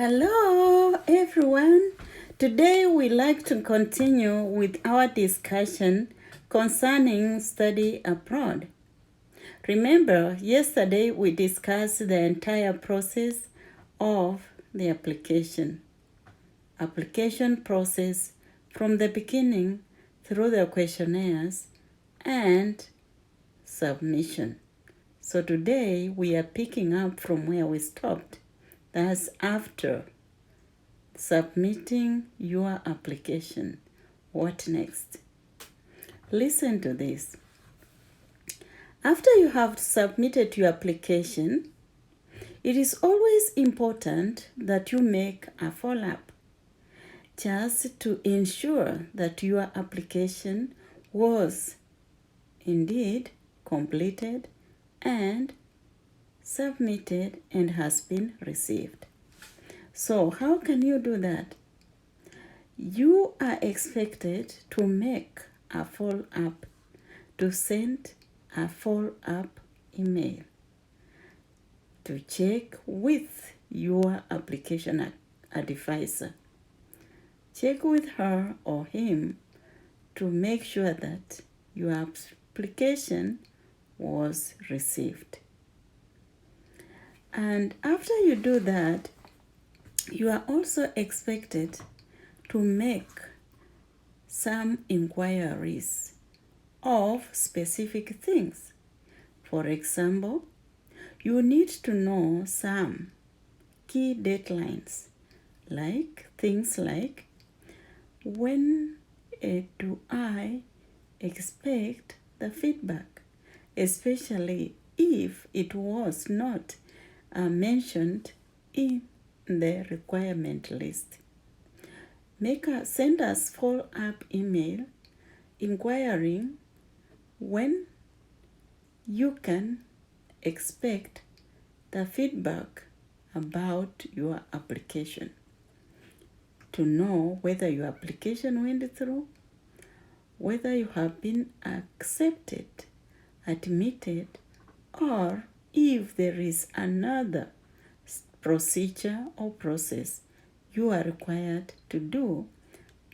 Hello, everyone. Today we like to continue with our discussion concerning study abroad. Remember, yesterday we discussed the entire process of the application process from the beginning through the questionnaires and submission. So today we are picking up from where we stopped. That's after submitting your application. What next? Listen to this. After you have submitted your application, it is always important that you make a follow-up just to ensure that your application was indeed completed and submitted and has been received. So how can you do that? You are expected to make a follow-up, to send a follow-up email to check with your application advisor. Check with her or him to make sure that your application was received. And after you do that, you are also expected to make some inquiries of specific things. For example, you need to know some key deadlines, like things like when do I expect the feedback, especially if it was not mentioned in the requirement list. Send us follow-up email inquiring when you can expect the feedback about your application, to know whether your application went through, whether you have been accepted, admitted, or if there is another procedure or process you are required to do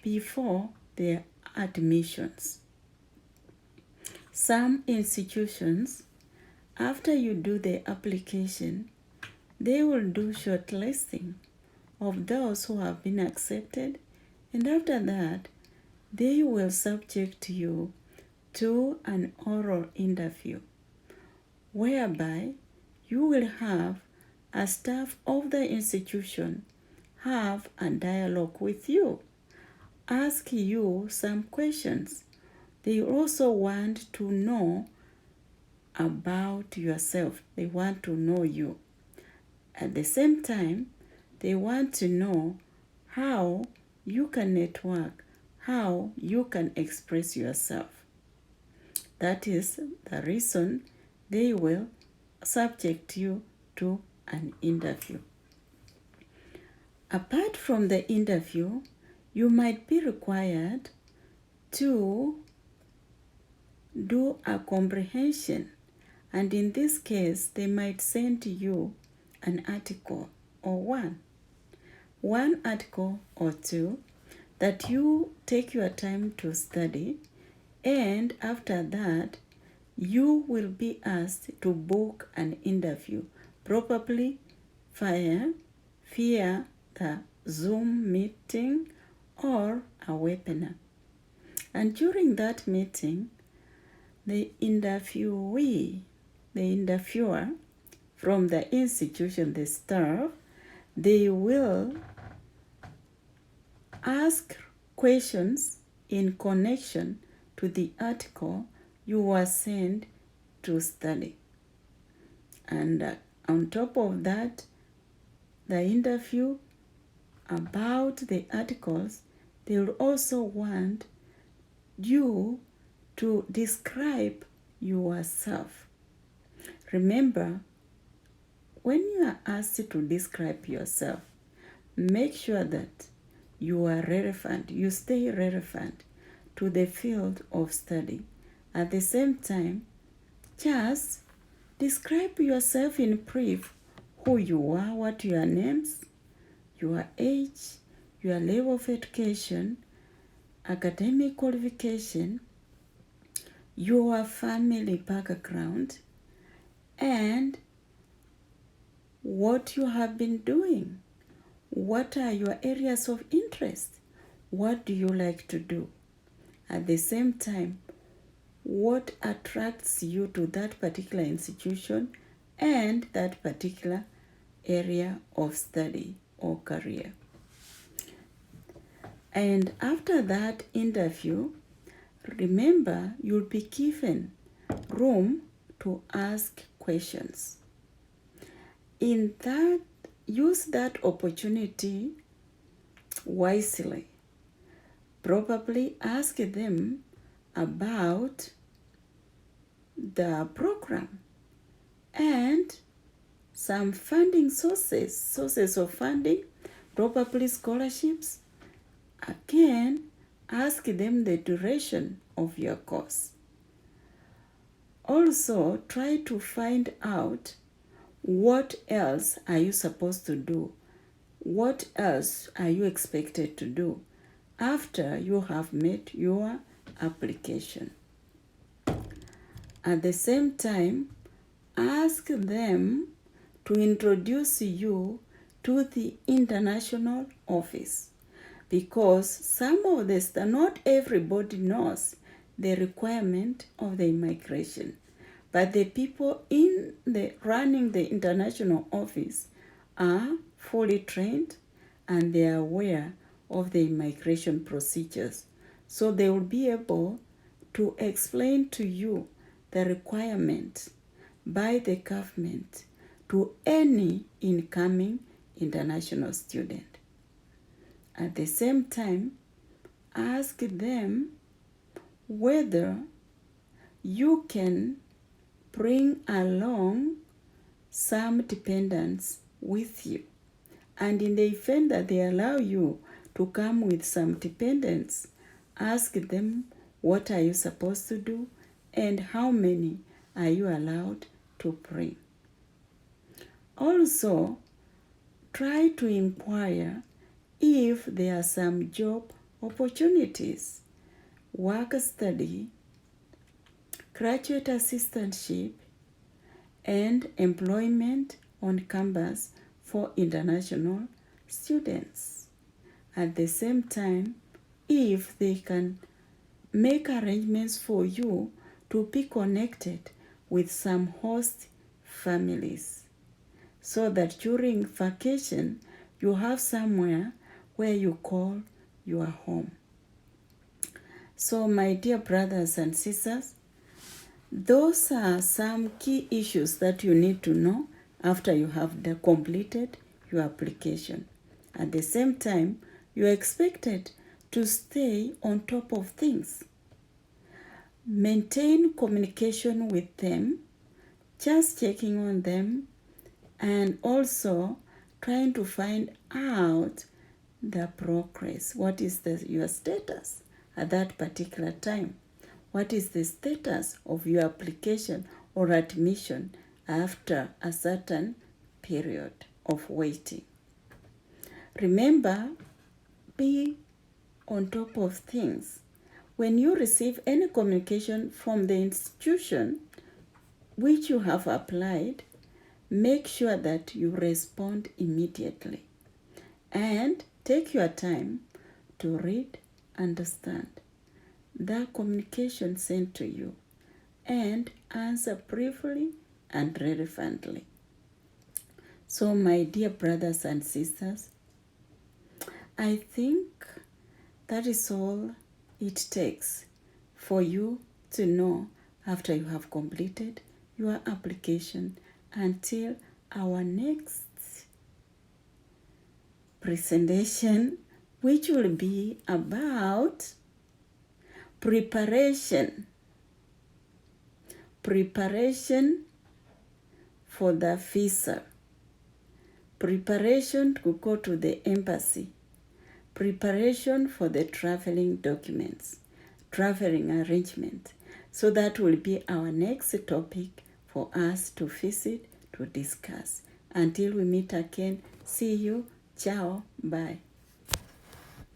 before the admissions. Some institutions, after you do the application, they will do shortlisting of those who have been accepted, and after that, they will subject you to an oral interview, whereby you will have a staff of the institution have a dialogue with you, ask you some questions. They also want to know about yourself. They want to know you. At the same time, they want to know how you can network, how you can express yourself. That is the reason they will subject you to an interview. Apart from the interview, you might be required to do a comprehension, and in this case, they might send you an article or one article or two that you take your time to study, and after that, you will be asked to book an interview, probably via the Zoom meeting or a webinar. And during that meeting, the interviewer from the institution, the staff, they will ask questions in connection to the article you were sent to study. And on top of that, the interview about the articles, they will also want you to describe yourself. Remember, when you are asked to describe yourself, make sure that you are relevant, you stay relevant to the field of study. At the same time, just describe yourself in brief, who you are, what your names, your age, your level of education, academic qualification, your family background, and what you have been doing. What are your areas of interest? What do you like to do? At the same time, what attracts you to that particular institution and that particular area of study or career? And after that interview, remember you'll be given room to ask questions. In that, use that opportunity wisely. Probably ask them about the program and some funding sources of funding, probably scholarships. Again, ask them the duration of your course. Also, try to find out what else are you supposed to do? What else are you expected to do after you have made your application? At the same time, ask them to introduce you to the international office, because not everybody knows the requirement of the immigration, but the people running the international office are fully trained and they are aware of the immigration procedures. So they will be able to explain to you the requirement by the government to any incoming international student. At the same time, ask them whether you can bring along some dependents with you. And in the event that they allow you to come with some dependents, ask them what are you supposed to do and how many are you allowed to bring. Also, try to inquire if there are some job opportunities, work study, graduate assistantship, and employment on campus for international students. At the same time, if they can make arrangements for you to be connected with some host families, so that during vacation you have somewhere where you call your home. So, my dear brothers and sisters, those are some key issues that you need to know after you have completed your application. At the same time, you are expected to stay on top of things. Maintain communication with them, just checking on them, and also trying to find out the progress. What is your status at that particular time? What is the status of your application or admission after a certain period of waiting? Remember, be on top of things. When you receive any communication from the institution which you have applied, make sure that you respond immediately and take your time to read, understand the communication sent to you, and answer briefly and relevantly. So, my dear brothers and sisters, I think that is all it takes for you to know after you have completed your application until our next presentation, which will be about preparation for the visa, preparation to go to the embassy, preparation for the traveling documents, traveling arrangement. So that will be our next topic for us to visit, to discuss. Until we meet again, see you Ciao. Bye.